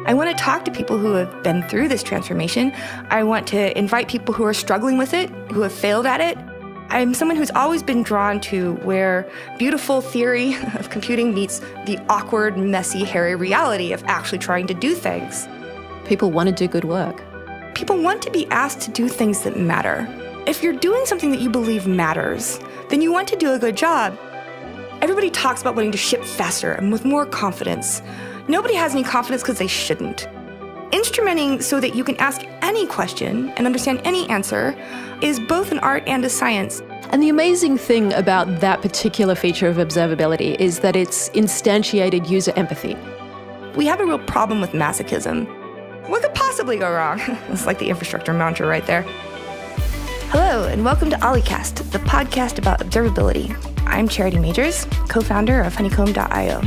I want to talk to people who have been through this transformation. I want to invite people who are struggling with it, who have failed at it. I'm someone who's always been drawn to where beautiful theory of computing meets the awkward, messy, hairy reality of actually trying to do things. People want to do good work. People want to be asked to do things that matter. If you're doing something that you believe matters, then you want to do a good job. Everybody talks about wanting to ship faster and with more confidence. Nobody has any confidence because they shouldn't. Instrumenting so that you can ask any question and understand any answer is both an art and a science. And the amazing thing about that particular feature of observability is that it's instantiated user empathy. We have a real problem with masochism. What could possibly go wrong? It's like the infrastructure mantra right there. Hello, and welcome to o11ycast, the podcast about observability. I'm Charity Majors, co-founder of Honeycomb.io.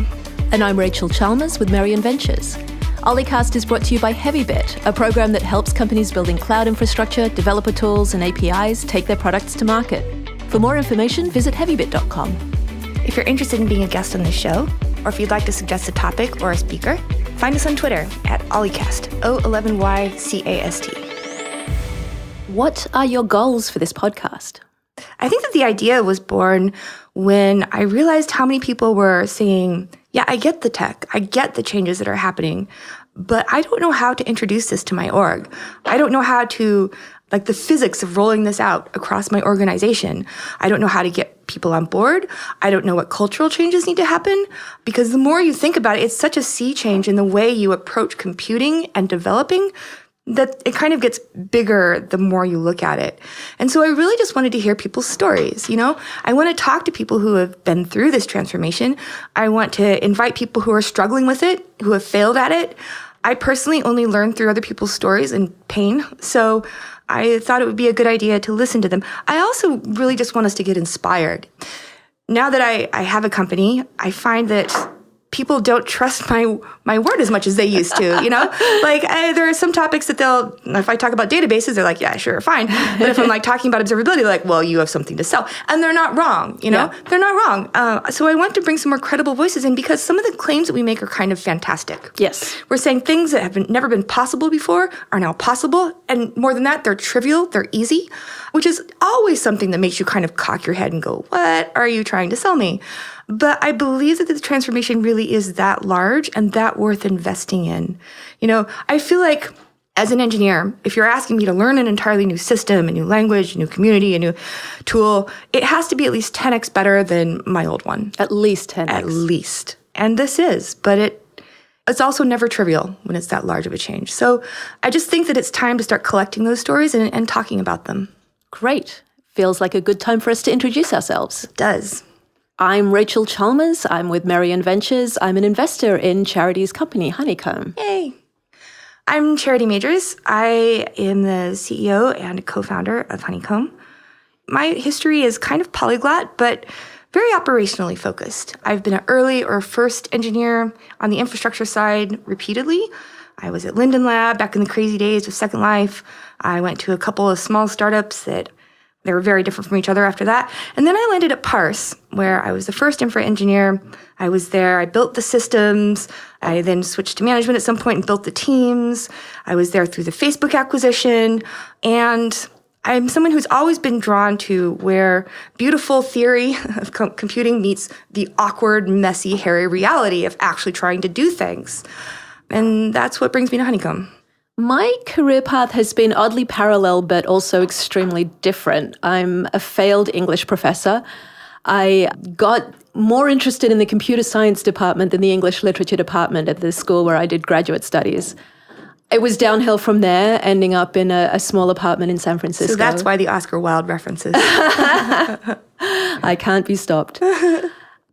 And I'm Rachel Chalmers with Merian Ventures. o11ycast is brought to you by Heavybit, a program that helps companies building cloud infrastructure, developer tools, and APIs take their products to market. For more information, visit heavybit.com. If you're interested in being a guest on this show, or if you'd like to suggest a topic or a speaker, find us on Twitter at o11ycast, o11ycast. What are your goals for this podcast? I think that the idea was born when I realized how many people were saying, yeah, I get the tech, I get the changes that are happening, but I don't know how to introduce this to my org. I don't know how to, the physics of rolling this out across my organization. I don't know how to get people on board. I don't know what cultural changes need to happen, because the more you think about it, it's such a sea change in the way you approach computing and developing that it kind of gets bigger the more you look at it. And so I really just wanted to hear people's stories, I want to talk to people who have been through this transformation. I want to invite people who are struggling with it, who have failed at it. I personally only learn through other people's stories and pain, so I thought it would be a good idea to listen to them. I also really just want us to get inspired. Now that I have a company, I find that people don't trust my word as much as they used to, there are some topics that if I talk about databases, they're like, yeah, sure, fine. But if I'm talking about observability, they're like, well, you have something to sell. And they're not wrong, Yeah. They're not wrong. So I want to bring some more credible voices in because some of the claims that we make are kind of fantastic. Yes. We're saying things that have never been possible before are now possible. And more than that, they're trivial, they're easy, which is always something that makes you kind of cock your head and go, what are you trying to sell me? But I believe that the transformation really is that large and that worth investing in. I feel like as an engineer, if you're asking me to learn an entirely new system, a new language, a new community, a new tool, it has to be at least 10x better than my old one. At least 10x. At least. And this is, but it's also never trivial when it's that large of a change. So I just think that it's time to start collecting those stories and talking about them. Great. Feels like a good time for us to introduce ourselves. It does. I'm Rachel Chalmers. I'm with Merian Ventures. I'm an investor in Charity's company, Honeycomb. Yay. I'm Charity Majors. I am the CEO and co-founder of Honeycomb. My history is kind of polyglot, but very operationally focused. I've been an early or first engineer on the infrastructure side repeatedly. I was at Linden Lab back in the crazy days of Second Life. I went to a couple of small startups that they were very different from each other after that. And then I landed at Parse, where I was the first infra engineer. I was there. I built the systems. I then switched to management at some point and built the teams. I was there through the Facebook acquisition. And I'm someone who's always been drawn to where beautiful theory of computing meets the awkward, messy, hairy reality of actually trying to do things. And that's what brings me to Honeycomb. My career path has been oddly parallel, but also extremely different. I'm a failed English professor. I got more interested in the computer science department than the English literature department at the school where I did graduate studies. It was downhill from there, ending up in a small apartment in San Francisco. So that's why the Oscar Wilde references. I can't be stopped.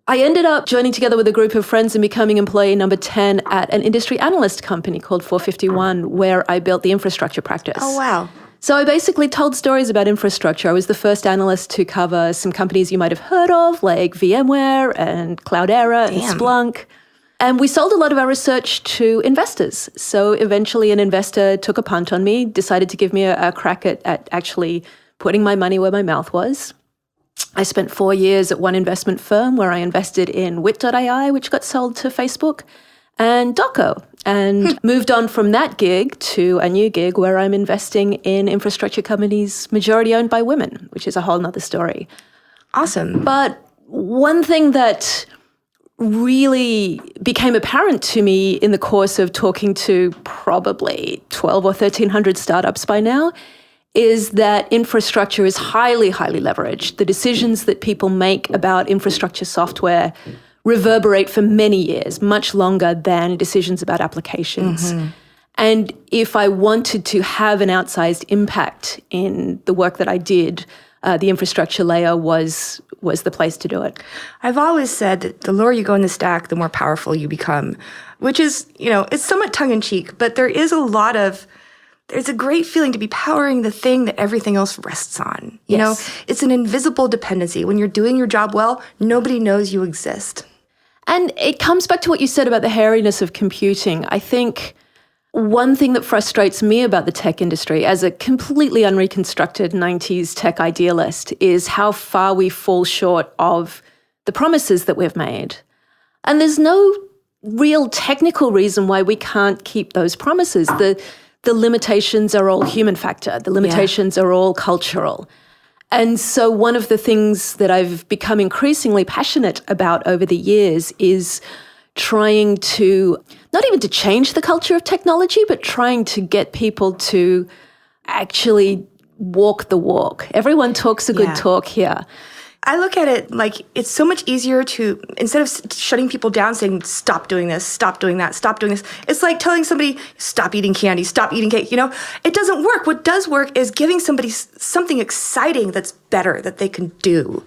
I ended up joining together with a group of friends and becoming employee number 10 at an industry analyst company called 451, where I built the infrastructure practice. Oh, wow. So I basically told stories about infrastructure. I was the first analyst to cover some companies you might have heard of, like VMware and Cloudera and Splunk. And we sold a lot of our research to investors. So eventually an investor took a punt on me, decided to give me a crack at actually putting my money where my mouth was. I spent 4 years at one investment firm where I invested in Wit.ai, which got sold to Facebook, and Doco, and moved on from that gig to a new gig where I'm investing in infrastructure companies majority owned by women, which is a whole nother story. Awesome. But one thing that really became apparent to me in the course of talking to probably 12 or 1,300 startups by now is that infrastructure is highly, highly leveraged. The decisions that people make about infrastructure software reverberate for many years, much longer than decisions about applications. Mm-hmm. And if I wanted to have an outsized impact in the work that I did, the infrastructure layer was the place to do it. I've always said that the lower you go in the stack, the more powerful you become, which is, it's somewhat tongue-in-cheek, but there's a great feeling to be powering the thing that everything else rests on. It's an invisible dependency. When you're doing your job well, nobody knows you exist. And it comes back to what you said about the hairiness of computing. I think one thing that frustrates me about the tech industry as a completely unreconstructed 90s tech idealist is how far we fall short of the promises that we've made. And there's no real technical reason why we can't keep those promises. The limitations are all human factor. The limitations are all cultural. And so one of the things that I've become increasingly passionate about over the years is trying to, not even to change the culture of technology, but trying to get people to actually walk the walk. Everyone talks a good talk here. I look at it like it's so much easier to, instead of shutting people down saying, stop doing this, stop doing that, stop doing this, it's like telling somebody, stop eating candy, stop eating cake. It doesn't work. What does work is giving somebody something exciting that's better that they can do.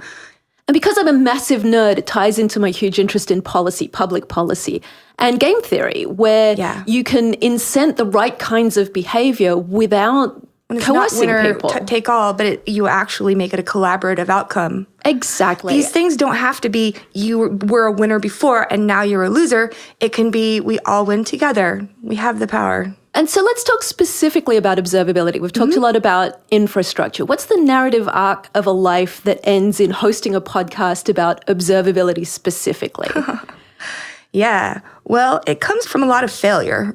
And because I'm a massive nerd, it ties into my huge interest in policy, public policy, and game theory, where you can incent the right kinds of behavior without coercing people. Take all, but you actually make it a collaborative outcome. Exactly. These things don't have to be you were a winner before and now you're a loser. It can be we all win together. We have the power. And so let's talk specifically about observability. We've talked a lot about infrastructure. What's the narrative arc of a life that ends in hosting a podcast about observability specifically? Yeah. Well, it comes from a lot of failure.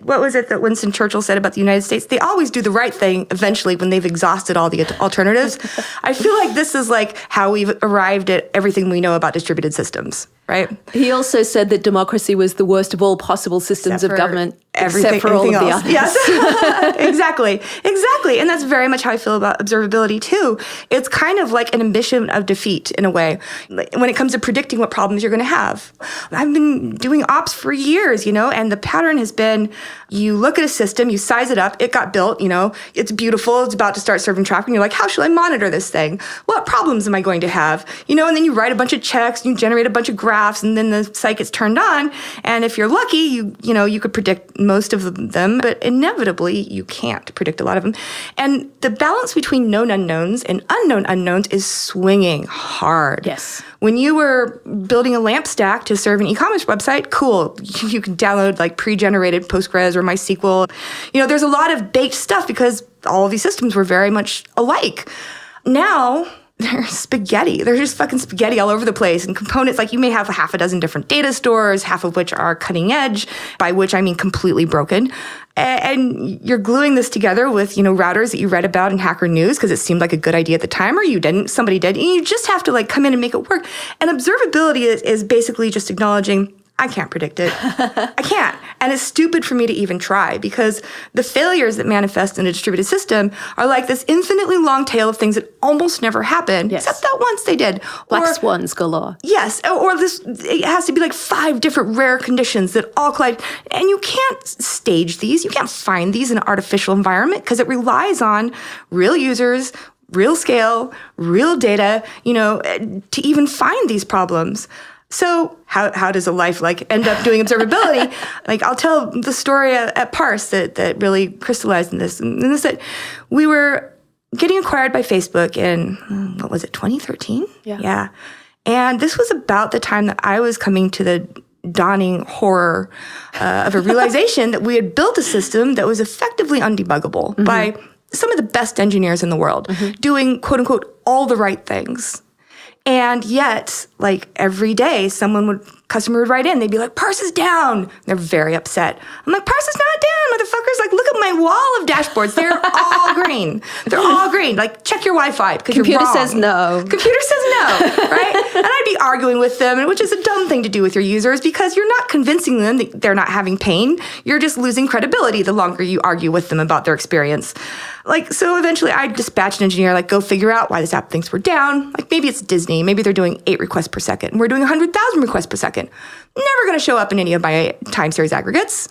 What was it that Winston Churchill said about the United States? They always do the right thing eventually when they've exhausted all the alternatives. I feel like this is like how we've arrived at everything we know about distributed systems, right? He also said that democracy was the worst of all possible systems of government, except for all of the others. Yes, exactly. And that's very much how I feel about observability too. It's kind of like an ambition of defeat in a way. When it comes to predicting what problems you're going to have. I've been doing ops for years, and the pattern has been you look at a system, you size it up, it got built, it's beautiful, it's about to start serving traffic, and you're like, how should I monitor this thing? What problems am I going to have? And then you write a bunch of checks, you generate a bunch of graphs, and then the site gets turned on, and if you're lucky, you could predict most of them, but inevitably you can't predict a lot of them. And the balance between known unknowns and unknown unknowns is swinging hard. Yes. When you were building a LAMP stack to serve an e-commerce website, cool. You can download like pre-generated Postgres or MySQL. There's a lot of baked stuff because all of these systems were very much alike. Now, they're spaghetti. They're just fucking spaghetti all over the place. And components, like you may have half a dozen different data stores, half of which are cutting edge, by which I mean completely broken. And you're gluing this together with, routers that you read about in Hacker News because it seemed like a good idea at the time, or you didn't, somebody did. And you just have to come in and make it work. And observability is basically just acknowledging, I can't predict it. I can't. And it's stupid for me to even try because the failures that manifest in a distributed system are like this infinitely long tail of things that almost never happen, except that once they did. Black swans galore. Yes. Or it has to be like 5 different rare conditions that all collide. And you can't stage these. You can't find these in an artificial environment because it relies on real users, real scale, real data, to even find these problems. So how does a life end up doing observability? I'll tell the story at Parse that really crystallized in this. And this that we were getting acquired by Facebook in, 2013? Yeah. And this was about the time that I was coming to the dawning horror of a realization that we had built a system that was effectively undebuggable by some of the best engineers in the world, doing, quote unquote, all the right things. And yet, every day, someone would customer would write in. They'd be like, parse is down. They're very upset. I'm like, parse is not down, motherfuckers. Like, look at my wall of dashboards. They're all green. They're all green. Like, check your Wi-Fi because you're wrong. Computer says no. Computer says no, right? And I'd be arguing with them, which is a dumb thing to do with your users because you're not convincing them that they're not having pain. You're just losing credibility the longer you argue with them about their experience. Like, so eventually I dispatched an engineer, like, go figure out why this app thinks we're down. Like, maybe it's Disney. Maybe they're doing 8 requests per second. And we're doing 100,000 requests per second. Never going to show up in any of my time series aggregates.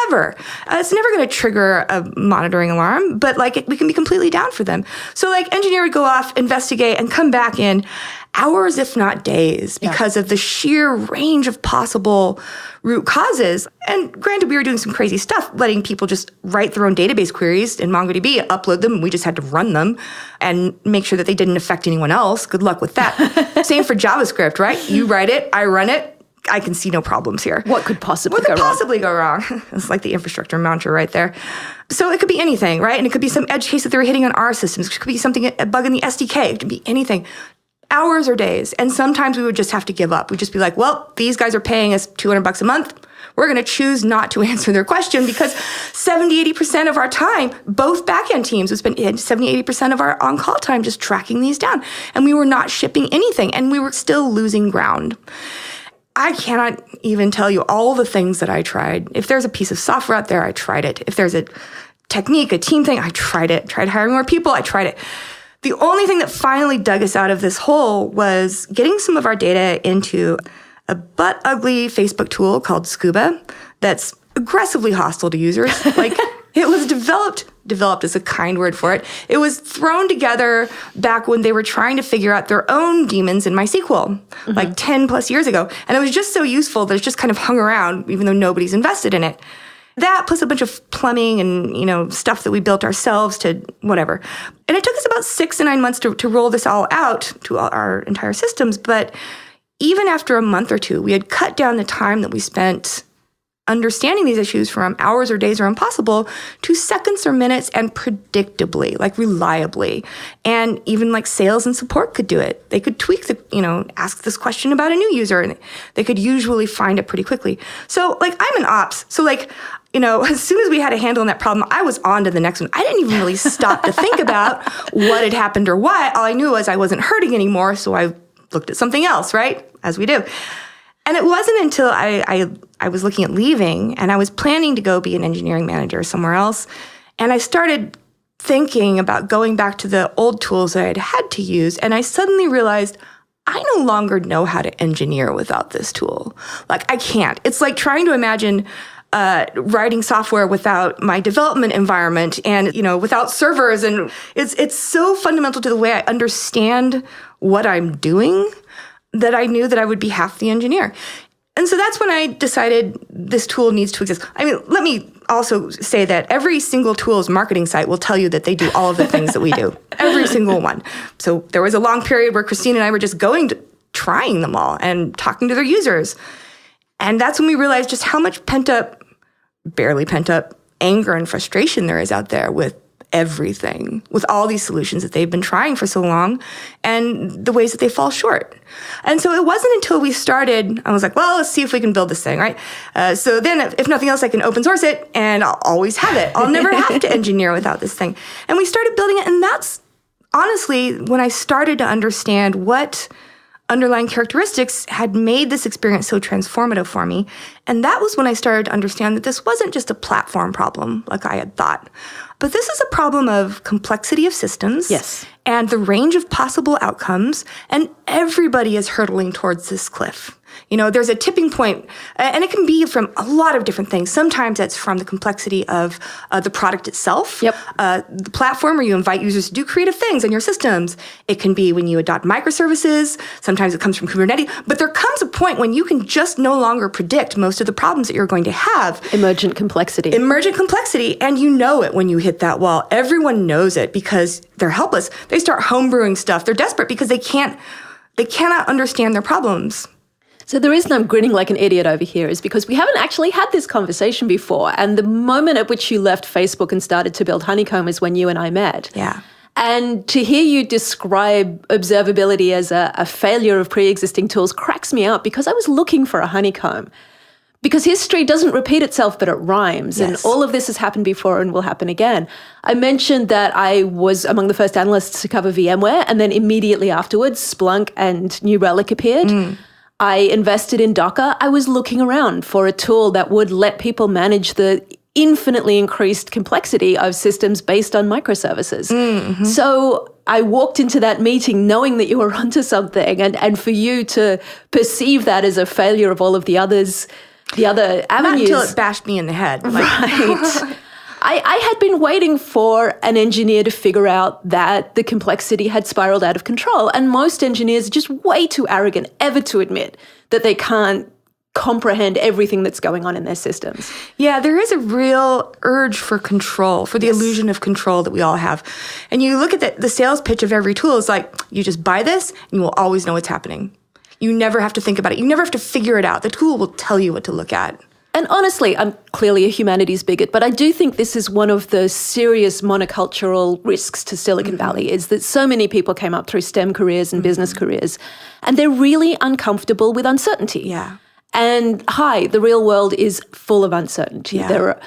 Ever. It's never going to trigger a monitoring alarm, but like we can be completely down for them. So like engineer would go off, investigate, and come back in hours, if not days, because of the sheer range of possible root causes. And granted, we were doing some crazy stuff, letting people just write their own database queries in MongoDB, upload them, and we just had to run them and make sure that they didn't affect anyone else. Good luck with that. Same for JavaScript, right? You write it, I run it. I can see no problems here. What could possibly go wrong? It's like the infrastructure mantra right there. So it could be anything, right? And it could be some edge case that they were hitting on our systems. It could be something, a bug in the SDK. It could be anything. Hours or days. And sometimes we would just have to give up. We'd just be like, well, these guys are paying us $200 a month. We're going to choose not to answer their question because 70-80% of our time, both backend teams would spend 70-80% of our on-call time just tracking these down. And we were not shipping anything. And we were still losing ground. I cannot even tell you all the things that I tried. If there's a piece of software out there, I tried it. If there's a technique, a team thing, I tried it. Tried hiring more people, I tried it. The only thing that finally dug us out of this hole was getting some of our data into a butt-ugly Facebook tool called Scuba that's aggressively hostile to users. Like, it was developed is a kind word for it. It was thrown together back when they were trying to figure out their own daemons in MySQL, like 10 plus years ago. And it was just so useful that it's just kind of hung around, even though nobody's invested in it. That plus a bunch of plumbing and, stuff that we built ourselves to whatever. And it took us about 6 to 9 months to roll this all out to all our entire systems. But even after a month or two, we had cut down the time that we spent understanding these issues from hours or days are impossible to seconds or minutes and predictably, like reliably. And even like sales and support could do it. They could tweak ask this question about a new user and they could usually find it pretty quickly. So like I'm an ops. So as soon as we had a handle on that problem, I was on to the next one. I didn't even really stop to think about what had happened or why. All I knew was I wasn't hurting anymore. So I looked at something else, right? As we do. And it wasn't until I was looking at leaving and I was planning to go be an engineering manager somewhere else. And I started thinking about going back to the old tools that I'd had to use. And I suddenly realized I no longer know how to engineer without this tool. Like I can't. It's like trying to imagine writing software without my development environment and, without servers. And it's so fundamental to the way I understand what I'm doing that I knew that I would be half the engineer. And so that's when I decided this tool needs to exist. I mean, let me also say that every single tool's marketing site will tell you that they do all of the things that we do. Every single one. So there was a long period where Christine and I were just trying them all and talking to their users. And that's when we realized just how much barely pent up anger and frustration there is out there with everything, with all these solutions that they've been trying for so long and the ways that they fall short. And so it wasn't until we started, I was like, well, let's see if we can build this thing, right? So then if nothing else, I can open source it and I'll always have it. I'll never have to engineer without this thing. And we started building it. And that's honestly when I started to understand what underlying characteristics had made this experience so transformative for me. And that was when I started to understand that this wasn't just a platform problem like I had thought, but this is a problem of complexity of systems. Yes. And the range of possible outcomes, and everybody is hurtling towards this cliff. There's a tipping point, and it can be from a lot of different things. Sometimes it's from the complexity of the product itself, the platform where you invite users to do creative things on your systems. It can be when you adopt microservices. Sometimes it comes from Kubernetes. But there comes a point when you can just no longer predict most of the problems that you're going to have. Emergent complexity. And you know it when you hit that wall. Everyone knows it because they're helpless. They start homebrewing stuff. They're desperate because they cannot understand their problems. So the reason I'm grinning like an idiot over here is because we haven't actually had this conversation before. And the moment at which you left Facebook and started to build Honeycomb is when you and I met. Yeah. And to hear you describe observability as a failure of pre-existing tools cracks me up, because I was looking for a honeycomb. Because history doesn't repeat itself, but it rhymes. Yes. And all of this has happened before and will happen again. I mentioned that I was among the first analysts to cover VMware, and then immediately afterwards, Splunk and New Relic appeared. I invested in Docker. I was looking around for a tool that would let people manage the infinitely increased complexity of systems based on microservices. So I walked into that meeting knowing that you were onto something, and for you to perceive that as a failure of all of the other avenues. Not until it bashed me in the head. Right. I had been waiting for an engineer to figure out that the complexity had spiraled out of control. And most engineers are just way too arrogant ever to admit that they can't comprehend everything that's going on in their systems. Yeah, there is a real urge for control, for the illusion of control that we all have. And you look at the sales pitch of every tool, it's like, you just buy this and you will always know what's happening. You never have to think about it. You never have to figure it out. The tool will tell you what to look at. And honestly, I'm clearly a humanities bigot, but I do think this is one of the serious monocultural risks to Silicon Valley, is that so many people came up through STEM careers and business careers, and they're really uncomfortable with uncertainty. Yeah. And the real world is full of uncertainty. Yeah. There are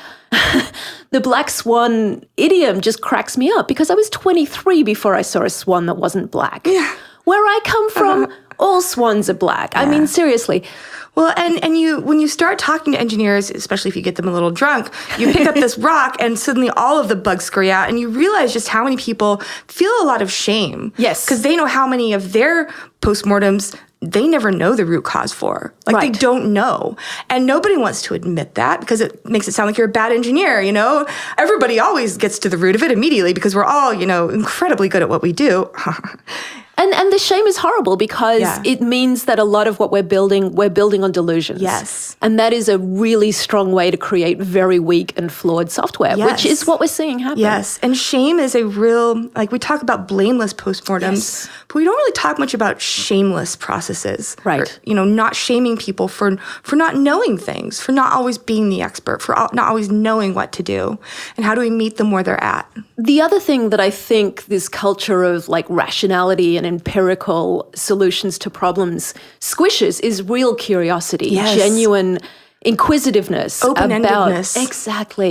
the black swan idiom just cracks me up, because I was 23 before I saw a swan that wasn't black. Yeah. Where I come from, all swans are black. I mean, seriously. Well, and when you start talking to engineers, especially if you get them a little drunk, you pick up this rock and suddenly all of the bugs scurry out, and you realize just how many people feel a lot of shame. Yes. Because they know how many of their postmortems they never know the root cause for. Like, they don't know. And nobody wants to admit that, because it makes it sound like you're a bad engineer, you know? Everybody always gets to the root of it immediately, because we're all, incredibly good at what we do. And the shame is horrible, because it means that a lot of what we're building on delusions. Yes. And that is a really strong way to create very weak and flawed software, which is what we're seeing happen. Yes. And shame is a real, we talk about blameless postmortems, but we don't really talk much about shameless processes. Right. Or, not shaming people for not knowing things, for not always being the expert, for not always knowing what to do. And how do we meet them where they're at? The other thing that I think this culture of rationality and empirical solutions to problems squishes is real curiosity, genuine inquisitiveness. Open-endedness.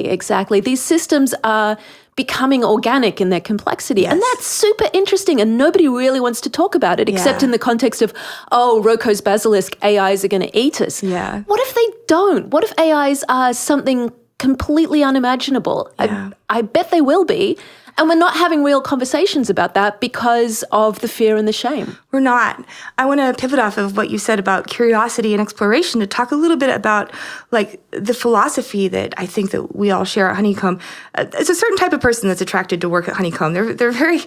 Exactly. These systems are becoming organic in their complexity. And that's super interesting, and nobody really wants to talk about it, except in the context of, Rocco's basilisk, AIs are going to eat us. Yeah. What if they don't? What if AIs are something completely unimaginable? Yeah. I bet they will be. And we're not having real conversations about that because of the fear and the shame. We're not. I want to pivot off of what you said about curiosity and exploration to talk a little bit about the philosophy that I think that we all share at Honeycomb. It's a certain type of person that's attracted to work at Honeycomb. They're a very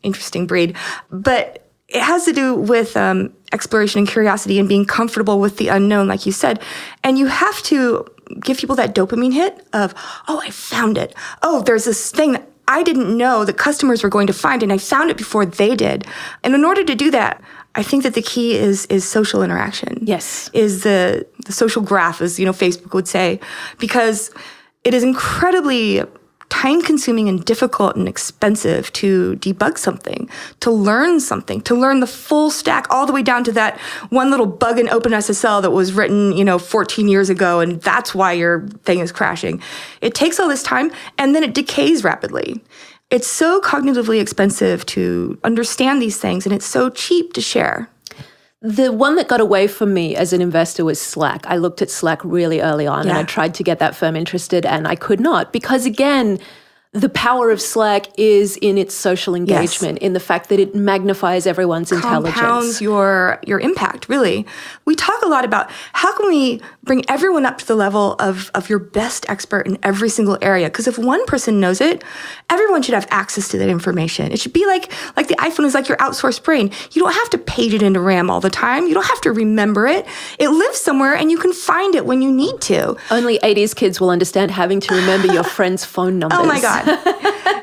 interesting breed, but it has to do with exploration and curiosity and being comfortable with the unknown, like you said. And you have to give people that dopamine hit of, I found it. There's this thing that I didn't know that customers were going to find, and I found it before they did. And in order to do that, I think that the key is social interaction. Yes. Is the social graph, as Facebook would say, because it is incredibly time-consuming and difficult and expensive to debug something, to learn the full stack all the way down to that one little bug in OpenSSL that was written, 14 years ago, and that's why your thing is crashing. It takes all this time, and then it decays rapidly. It's so cognitively expensive to understand these things, and it's so cheap to share. The one that got away from me as an investor was Slack. I looked at Slack really early on, and I tried to get that firm interested, and I could not, because again, the power of Slack is in its social engagement, in the fact that it magnifies everyone's intelligence. Compounds your impact, really. We talk a lot about how can we bring everyone up to the level of your best expert in every single area. Because if one person knows it, everyone should have access to that information. It should be like the iPhone is like your outsourced brain. You don't have to page it into RAM all the time. You don't have to remember it. It lives somewhere, and you can find it when you need to. Only 80s kids will understand having to remember your friend's phone numbers. Oh my God.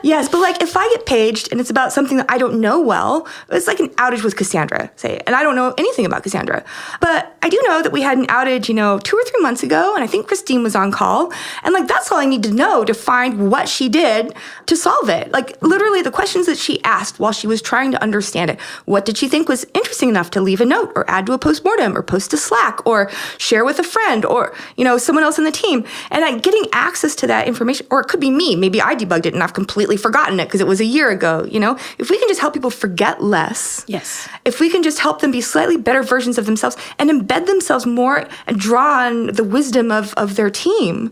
Yes, but if I get paged and it's about something that I don't know well, it's like an outage with Cassandra, say, and I don't know anything about Cassandra. But I do know that we had an outage, 2 or 3 months ago, and I think Christine was on call. And like, that's all I need to know to find what she did to solve it. Like, literally the questions that she asked while she was trying to understand it. What did she think was interesting enough to leave a note or add to a postmortem or post to Slack or share with a friend or, someone else in the team? And like, getting access to that information, or it could be me. Maybe I debugged it and I've completely forgotten it because it was a year ago, If we can just help people forget less. Yes. If we can just help them be slightly better versions of themselves and embed themselves more and draw on the wisdom of their team.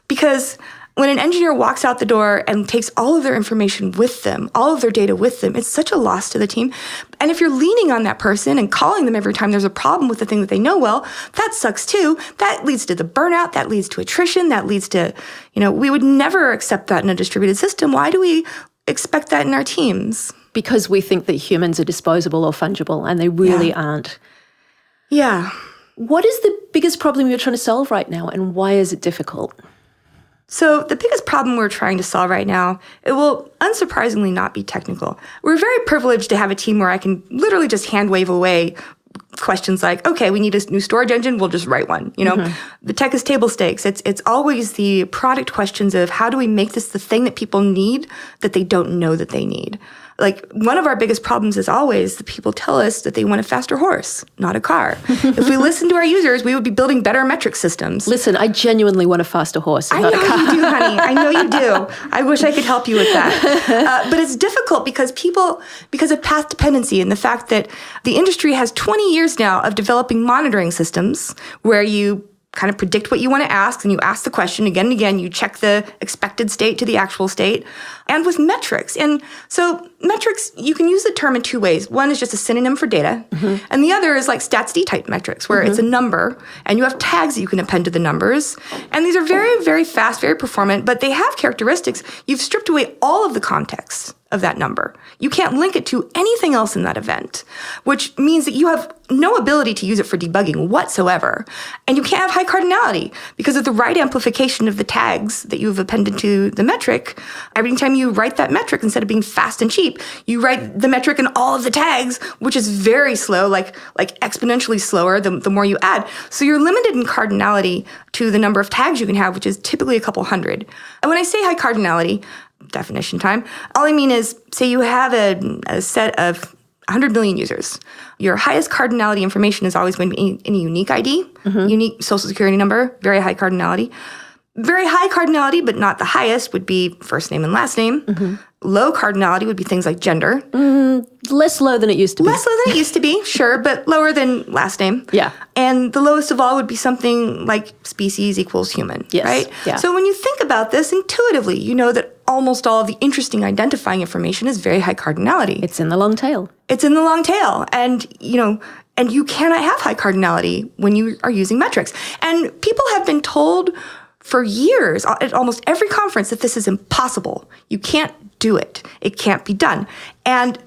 Because when an engineer walks out the door and takes all of their information with them, all of their data with them, it's such a loss to the team. And if you're leaning on that person and calling them every time there's a problem with the thing that they know well, that sucks too. That leads to the burnout, that leads to attrition, that leads to, we would never accept that in a distributed system. Why do we expect that in our teams? Because we think that humans are disposable or fungible, and they really aren't. Yeah. What is the biggest problem you're trying to solve right now, and why is it difficult? So the biggest problem we're trying to solve right now, it will unsurprisingly not be technical. We're very privileged to have a team where I can literally just hand wave away questions like, okay, we need a new storage engine, we'll just write one. The tech is table stakes. It's always the product questions of how do we make this the thing that people need that they don't know that they need. Like, one of our biggest problems is always that people tell us that they want a faster horse, not a car. If we listen to our users, we would be building better metric systems. Listen, I genuinely want a faster horse, not a car. I know you do, honey. I know you do. I wish I could help you with that. But it's difficult because of path dependency and the fact that the industry has 20 years now of developing monitoring systems where you kind of predict what you want to ask, and you ask the question again and again. You check the expected state to the actual state, and with metrics. And so metrics, you can use the term in two ways. One is just a synonym for data, and the other is like stats-D type metrics, where it's a number, and you have tags that you can append to the numbers. And these are very, very fast, very performant, but they have characteristics. You've stripped away all of the context of that number. You can't link it to anything else in that event, which means that you have no ability to use it for debugging whatsoever. And you can't have high cardinality because of the right amplification of the tags that you've appended to the metric. Every time you write that metric, instead of being fast and cheap, you write the metric and all of the tags, which is very slow, like exponentially slower the more you add. So you're limited in cardinality to the number of tags you can have, which is typically a couple hundred. And when I say high cardinality, definition time, all I mean is, say you have a set of 100 million users. Your highest cardinality information is always going to be in a unique ID, unique social security number, very high cardinality. Very high cardinality, but not the highest, would be first name and last name. Low cardinality would be things like gender. Less low than it used to be. Less low than it used to be, sure, but lower than last name. Yeah. And the lowest of all would be something like species equals human, right? Yeah. So when you think about this intuitively, you know that almost all of the interesting identifying information is very high cardinality. It's in the long tail. It's in the long tail. And, and you cannot have high cardinality when you are using metrics. And people have been told for years at almost every conference that this is impossible. You can't do it. It can't be done. And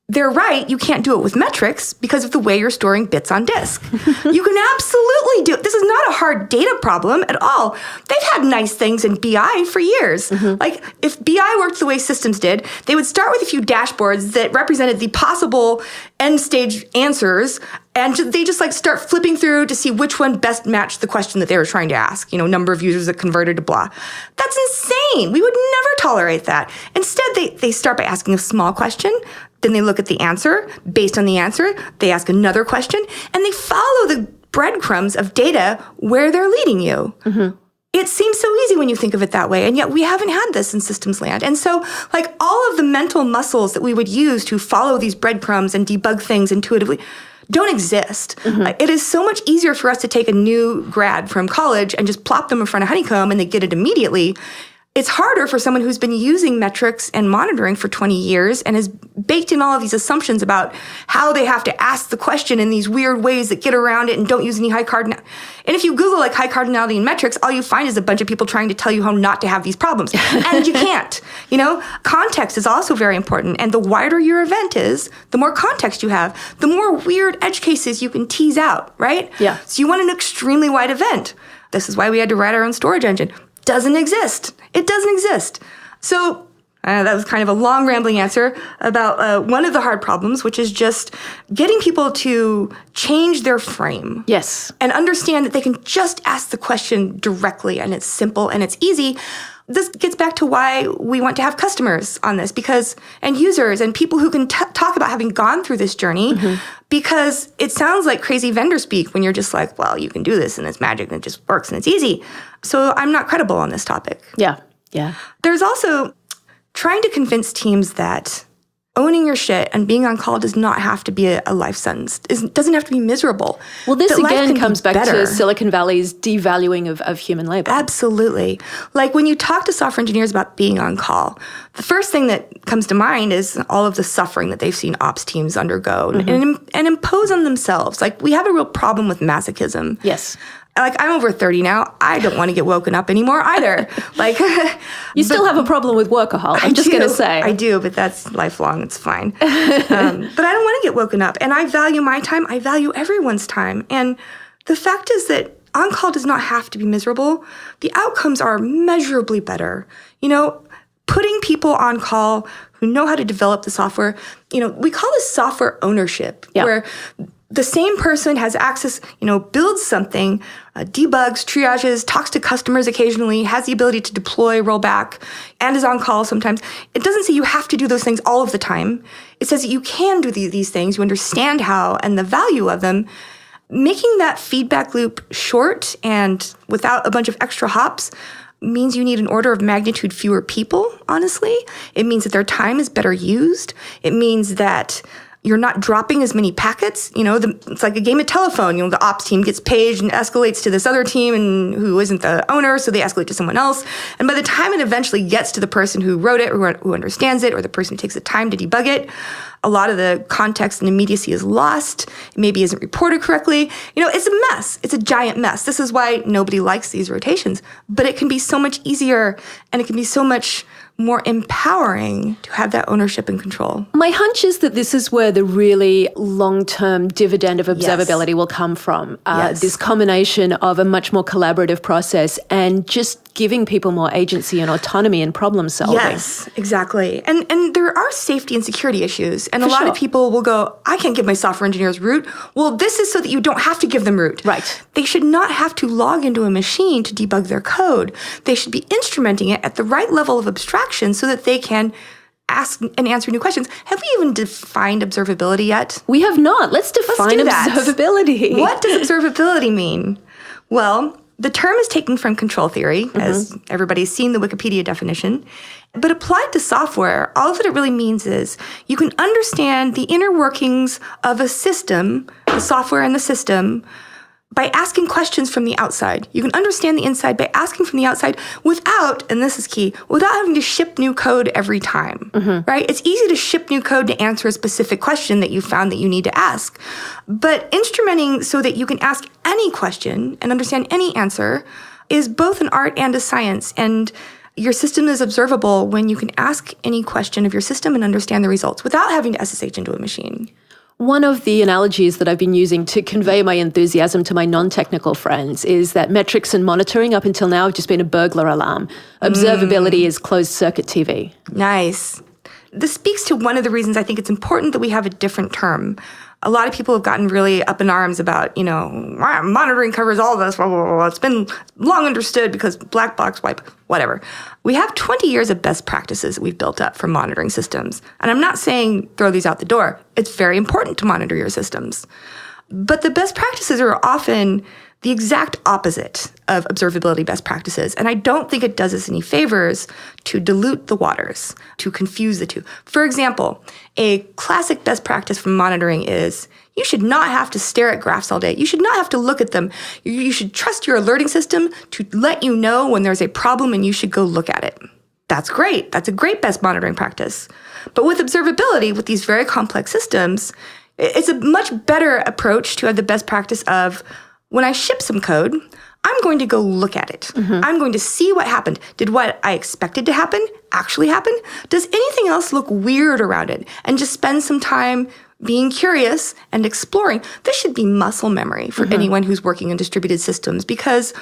they're right, you can't do it with metrics because of the way you're storing bits on disk. You can absolutely do it. This is not a hard data problem at all. They've had nice things in BI for years. Like, if BI worked the way systems did, they would start with a few dashboards that represented the possible end stage answers, and they just start flipping through to see which one best matched the question that they were trying to ask. Number of users that converted to blah. That's insane. We would never tolerate that. Instead, they start by asking a small question. Then they look at the answer. Based on the answer, they ask another question, and they follow the breadcrumbs of data where they're leading you. It seems so easy when you think of it that way, and yet we haven't had this in systems land. And so, all of the mental muscles that we would use to follow these breadcrumbs and debug things intuitively don't exist. It is so much easier for us to take a new grad from college and just plop them in front of Honeycomb and they get it immediately. It's harder for someone who's been using metrics and monitoring for 20 years and has baked in all of these assumptions about how they have to ask the question in these weird ways that get around it and don't use any high cardinality. And if you Google high cardinality and metrics, all you find is a bunch of people trying to tell you how not to have these problems. And you can't. Context is also very important. And the wider your event is, the more context you have, the more weird edge cases you can tease out, right? Yeah. So you want an extremely wide event. This is why we had to write our own storage engine. Doesn't exist. It doesn't exist. So That was kind of a long, rambling answer about one of the hard problems, which is just getting people to change their frame. Yes. And understand that they can just ask the question directly, and it's simple and it's easy. This gets back to why we want to have customers on this, and users and people who can talk about having gone through this journey, because it sounds like crazy vendor speak when you're just like, well, you can do this and it's magic and it just works and it's easy. So I'm not credible on this topic. Yeah. There's also trying to convince teams that owning your shit and being on call does not have to be a life sentence. It doesn't have to be miserable. Well, this again comes back to Silicon Valley's devaluing of human labor. Absolutely. Like when you talk to software engineers about being on call, the first thing that comes to mind is all of the suffering that they've seen ops teams undergo and impose on themselves. Like we have a real problem with masochism. Yes. Like, I'm over 30 now. I don't want to get woken up anymore either. Like, you still have a problem with workaholic. I'm just going to say. I do, but that's lifelong. It's fine. But I don't want to get woken up. And I value my time. I value everyone's time. And the fact is that on-call does not have to be miserable. The outcomes are measurably better. Putting people on call who know how to develop the software, we call this software ownership, where the same person has access, builds something, debugs, triages, talks to customers occasionally, has the ability to deploy, roll back, and is on call sometimes. It doesn't say you have to do those things all of the time. It says that you can do these things, you understand how and the value of them. Making that feedback loop short and without a bunch of extra hops means you need an order of magnitude fewer people, honestly. It means that their time is better used. It means that you're not dropping as many packets. It's like a game of telephone. The ops team gets paged and escalates to this other team and who isn't the owner, so they escalate to someone else. And by the time it eventually gets to the person who wrote it, who understands it, or the person who takes the time to debug it, a lot of the context and immediacy is lost. It maybe isn't reported correctly. It's a mess. It's a giant mess. This is why nobody likes these rotations. But it can be so much easier, and it can be so much more empowering to have that ownership and control. My hunch is that this is where the really long-term dividend of observability will come from. This combination of a much more collaborative process and just giving people more agency and autonomy in problem solving. Yes, exactly. And there are safety and security issues. And a lot of people will go, I can't give my software engineers root. Well, this is so that you don't have to give them root. Right. They should not have to log into a machine to debug their code. They should be instrumenting it at the right level of abstraction so that they can ask and answer new questions. Have we even defined observability yet? We have not. Let's define observability. What does observability mean? Well, the term is taken from control theory, as everybody's seen the Wikipedia definition. But applied to software, all that it really means is you can understand the inner workings of a system, the software and the system, by asking questions from the outside. You can understand the inside by asking from the outside without, and this is key, without having to ship new code every time, right? It's easy to ship new code to answer a specific question that you found that you need to ask. But instrumenting so that you can ask any question and understand any answer is both an art and a science. And your system is observable when you can ask any question of your system and understand the results without having to SSH into a machine. One of the analogies that I've been using to convey my enthusiasm to my non-technical friends is that metrics and monitoring up until now have just been a burglar alarm. Observability is closed-circuit TV. Nice. This speaks to one of the reasons I think it's important that we have a different term. A lot of people have gotten really up in arms about, monitoring covers all of this, blah, blah, blah. It's been long understood because black box wipe, whatever. We have 20 years of best practices that we've built up for monitoring systems. And I'm not saying throw these out the door. It's very important to monitor your systems. But the best practices are often the exact opposite of observability best practices. And I don't think it does us any favors to dilute the waters, to confuse the two. For example, a classic best practice for monitoring is you should not have to stare at graphs all day. You should not have to look at them. You should trust your alerting system to let you know when there's a problem and you should go look at it. That's great. That's a great best monitoring practice. But with observability, with these very complex systems, it's a much better approach to have the best practice of when I ship some code, I'm going to go look at it. I'm going to see what happened. Did what I expected to happen actually happen? Does anything else look weird around it? And just spend some time being curious and exploring. This should be muscle memory for anyone who's working in distributed systems because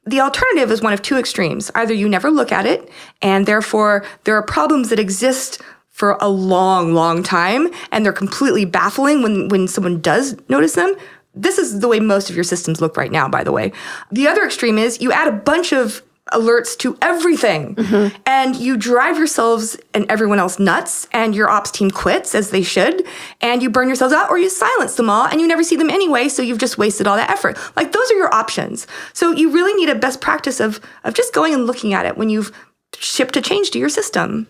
The alternative is one of two extremes. Either you never look at it, and therefore there are problems that exist for a long, long time, and they're completely baffling when someone does notice them. This is the way most of your systems look right now, by the way. The other extreme is you add a bunch of alerts to everything, and you drive yourselves and everyone else nuts, and your ops team quits, as they should, and you burn yourselves out, or you silence them all, and you never see them anyway, so you've just wasted all that effort. Like, those are your options. So you really need a best practice of just going and looking at it when you've shipped a change to your system.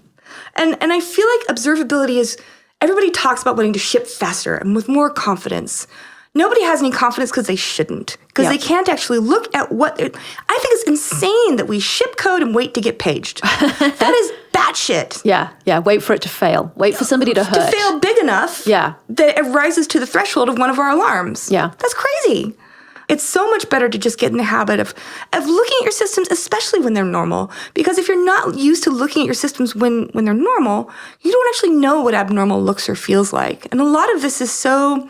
And I feel like observability is, everybody talks about wanting to ship faster and with more confidence. Nobody has any confidence because they shouldn't, because they can't actually look at I think it's insane that we ship code and wait to get paged. That is batshit. Yeah. Wait for it to fail. Wait for somebody to hurt. To fail big enough that it rises to the threshold of one of our alarms. Yeah. That's crazy. It's so much better to just get in the habit of looking at your systems, especially when they're normal. Because if you're not used to looking at your systems when they're normal, you don't actually know what abnormal looks or feels like. And a lot of this is so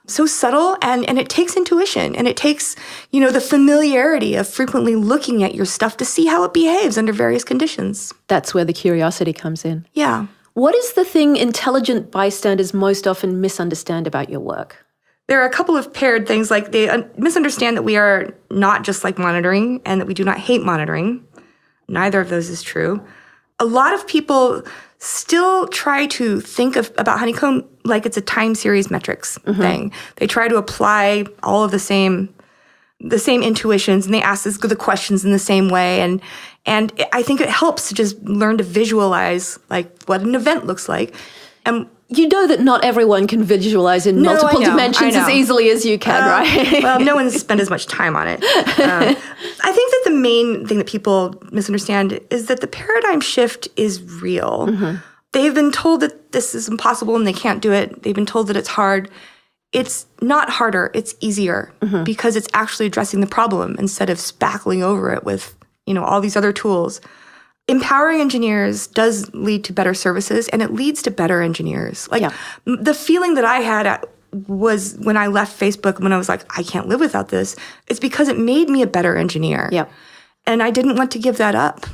subtle, and it takes intuition, and it takes, the familiarity of frequently looking at your stuff to see how it behaves under various conditions. That's where the curiosity comes in. Yeah. What is the thing intelligent bystanders most often misunderstand about your work? There are a couple of paired things, like they misunderstand that we are not just like monitoring and that we do not hate monitoring. Neither of those is true. A lot of people still try to think about Honeycomb like it's a time series metrics thing. They try to apply all of the same intuitions, and they ask the questions in the same way. And I think it helps to just learn to visualize like what an event looks like. And you know that not everyone can visualize in multiple dimensions as easily as you can, right? Well, no one's spent as much time on it. I think that the main thing that people misunderstand is that the paradigm shift is real. They've been told that this is impossible and they can't do it. They've been told that it's hard. It's not harder, it's easier because it's actually addressing the problem instead of spackling over it with, all these other tools. Empowering engineers does lead to better services, and it leads to better engineers. The feeling that I had was when I left Facebook, when I was like, I can't live without this, it's because it made me a better engineer. And I didn't want to give that up.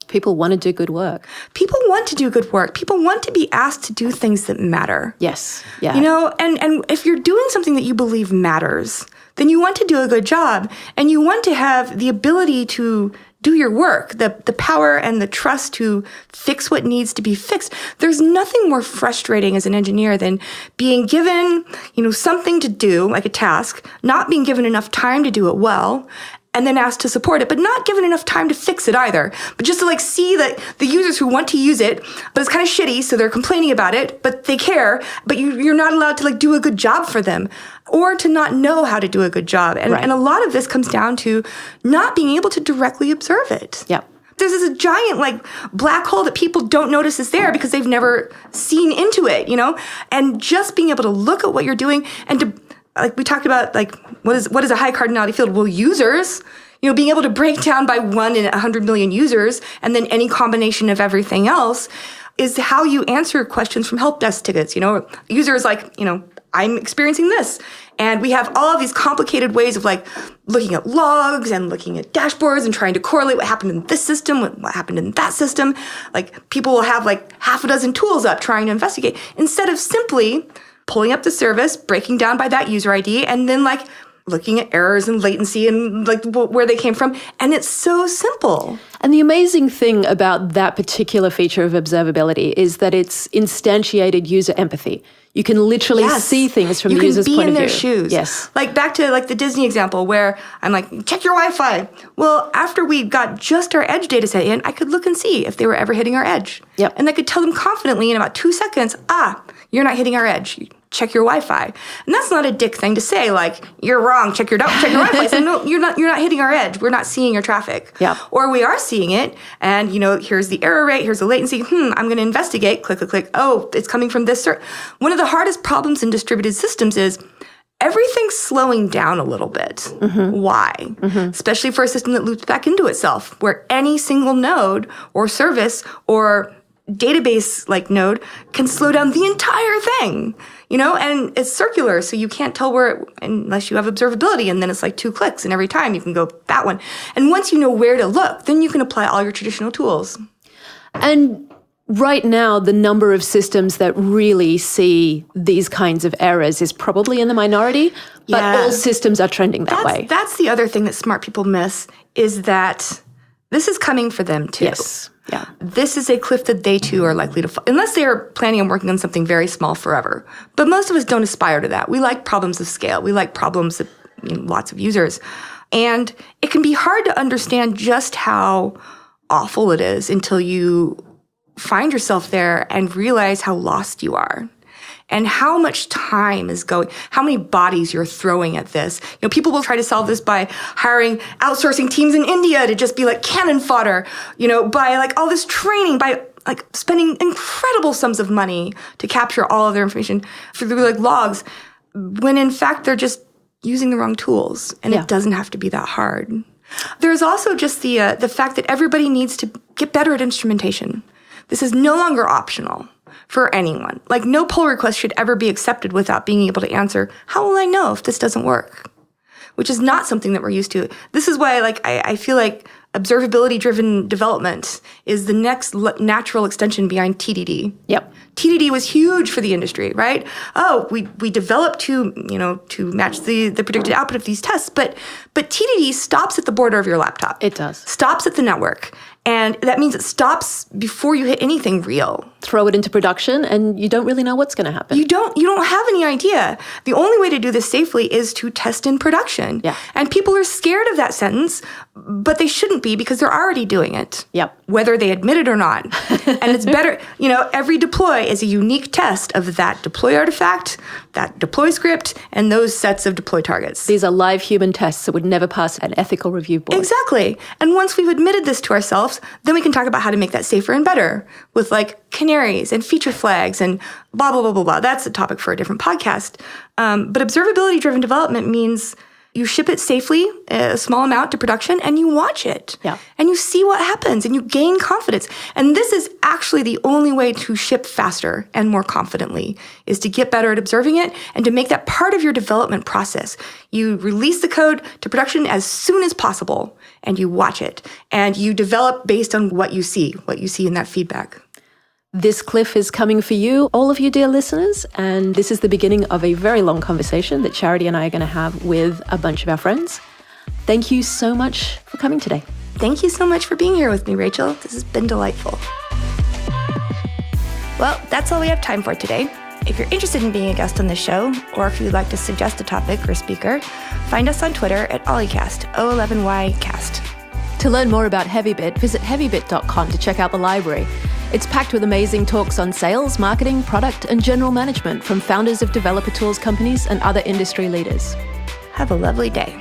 People want to do good work. People want to do good work. People want to be asked to do things that matter. Yes. Yeah. And if you're doing something that you believe matters, then you want to do a good job, and you want to have the ability to do your work, the power and the trust to fix what needs to be fixed. There's nothing more frustrating as an engineer than being given, something to do, like a task, not being given enough time to do it well, and then asked to support it, but not given enough time to fix it either. But just to see that the users who want to use it, but it's kind of shitty, so they're complaining about it, but they care, but you're not allowed to do a good job for them, or to not know how to do a good job. And a lot of this comes down to not being able to directly observe it. Yeah. There's this giant black hole that people don't notice is there because they've never seen into it, and just being able to look at what you're doing and to, we talked about, what is a high cardinality field? Well, users, being able to break down by 1 in 100 million users, and then any combination of everything else is how you answer questions from help desk tickets. Users I'm experiencing this. And we have all of these complicated ways of looking at logs and looking at dashboards and trying to correlate what happened in this system with what happened in that system. People will have half a dozen tools up trying to investigate instead of simply pulling up the service, breaking down by that user ID, and then looking at errors and latency and where they came from. And it's so simple. And the amazing thing about that particular feature of observability is that it's instantiated user empathy. You can literally see things from the user's point of view. You can be in their shoes. Yes. Back to the Disney example where I'm check your Wi-Fi. Well, after we got just our edge data set in, I could look and see if they were ever hitting our edge. Yep. And I could tell them confidently in about 2 seconds, you're not hitting our edge. Check your Wi-Fi. And that's not a dick thing to say, you're wrong, check your Wi-Fi. So no, you're not hitting our edge. We're not seeing your traffic. Yeah. Or we are seeing it, and here's the error rate, here's the latency. I'm going to investigate. Click, click, click. Oh, it's coming from this. One of the hardest problems in distributed systems is everything's slowing down a little bit. Why? Especially for a system that loops back into itself, where any single node or service or database like node can slow down the entire thing, and it's circular. So you can't tell where, unless you have observability, and then it's like 2 clicks and every time you can go that one. And once you know where to look, then you can apply all your traditional tools. And right now, the number of systems that really see these kinds of errors is probably in the minority, but all systems are trending that way. That's the other thing that smart people miss, is that this is coming for them too. Yes. Yeah. This is a cliff that they too are likely to fall, unless they are planning on working on something very small forever. But most of us don't aspire to that. We like problems of scale. We like problems of lots of users. And it can be hard to understand just how awful it is until you find yourself there and realize how lost you are and how much time is going, how many bodies you're throwing at this. People will try to solve this by hiring outsourcing teams in India to just be like cannon fodder, by like all this training, by like spending incredible sums of money to capture all of their information through like logs, when in fact they're just using the wrong tools, and it doesn't have to be that hard. There's also just the fact that everybody needs to get better at instrumentation. This is no longer optional for anyone. Like, no pull request should ever be accepted without being able to answer, how will I know if this doesn't work? Which is not something that we're used to. This is why I feel like observability-driven development is the next natural extension behind TDD. Yep. TDD was huge for the industry, right? Oh, we developed to match the predicted output of these tests, but TDD stops at the border of your laptop. It does. Stops at the network. And that means it stops before you hit anything real. Throw it into production and you don't really know what's going to happen. You don't have any idea. The only way to do this safely is to test in production. Yeah. And people are scared of that sentence, but they shouldn't be, because they're already doing it. Yep. Whether they admit it or not. And it's better, every deploy is a unique test of that deploy artifact, that deploy script, and those sets of deploy targets. These are live human tests that would never pass an ethical review board. Exactly. And once we've admitted this to ourselves, then we can talk about how to make that safer and better with like canaries and feature flags and blah, blah, blah, blah, blah. That's a topic for a different podcast. But observability-driven development means you ship it safely, a small amount to production, and you watch it. Yeah. And you see what happens, and you gain confidence. And this is actually the only way to ship faster and more confidently, is to get better at observing it and to make that part of your development process. You release the code to production as soon as possible, and you watch it. And you develop based on what you see in that feedback. This cliff is coming for you, all of you dear listeners, and this is the beginning of a very long conversation that Charity and I are going to have with a bunch of our friends. Thank you so much for coming today. Thank you so much for being here with me, Rachel. This has been delightful. Well, that's all we have time for today. If you're interested in being a guest on this show, or if you'd like to suggest a topic or speaker, find us on Twitter at o11ycast, o11ycast. To learn more about Heavybit, visit heavybit.com to check out the library. It's packed with amazing talks on sales, marketing, product, and general management from founders of developer tools companies and other industry leaders. Have a lovely day.